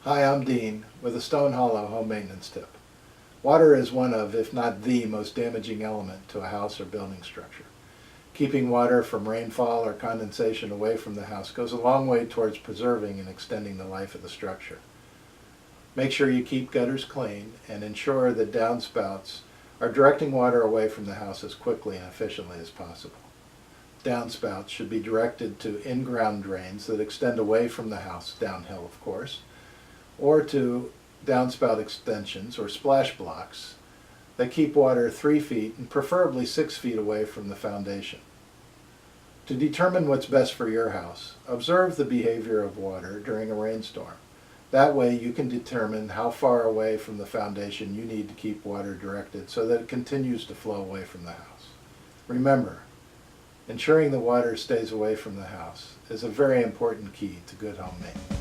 Hi, I'm Dean with a Stonehollow home maintenance tip. Water is one of, if not the most damaging element to a house or building structure. Keeping water from rainfall or condensation away from the house goes a long way towards preserving and extending the life of the structure. Make sure you keep gutters clean and ensure that downspouts are directing water away from the house as quickly and efficiently as possible. Downspouts should be directed to in-ground drains that extend away from the house, downhill of course, or to downspout extensions or splash blocks that keep water 3 feet and preferably 6 feet away from the foundation. To determine what's best for your house, observe the behavior of water during a rainstorm. That way you can determine how far away from the foundation you need to keep water directed so that it continues to flow away from the house. Remember, ensuring the water stays away from the house is a very important key to good home maintenance.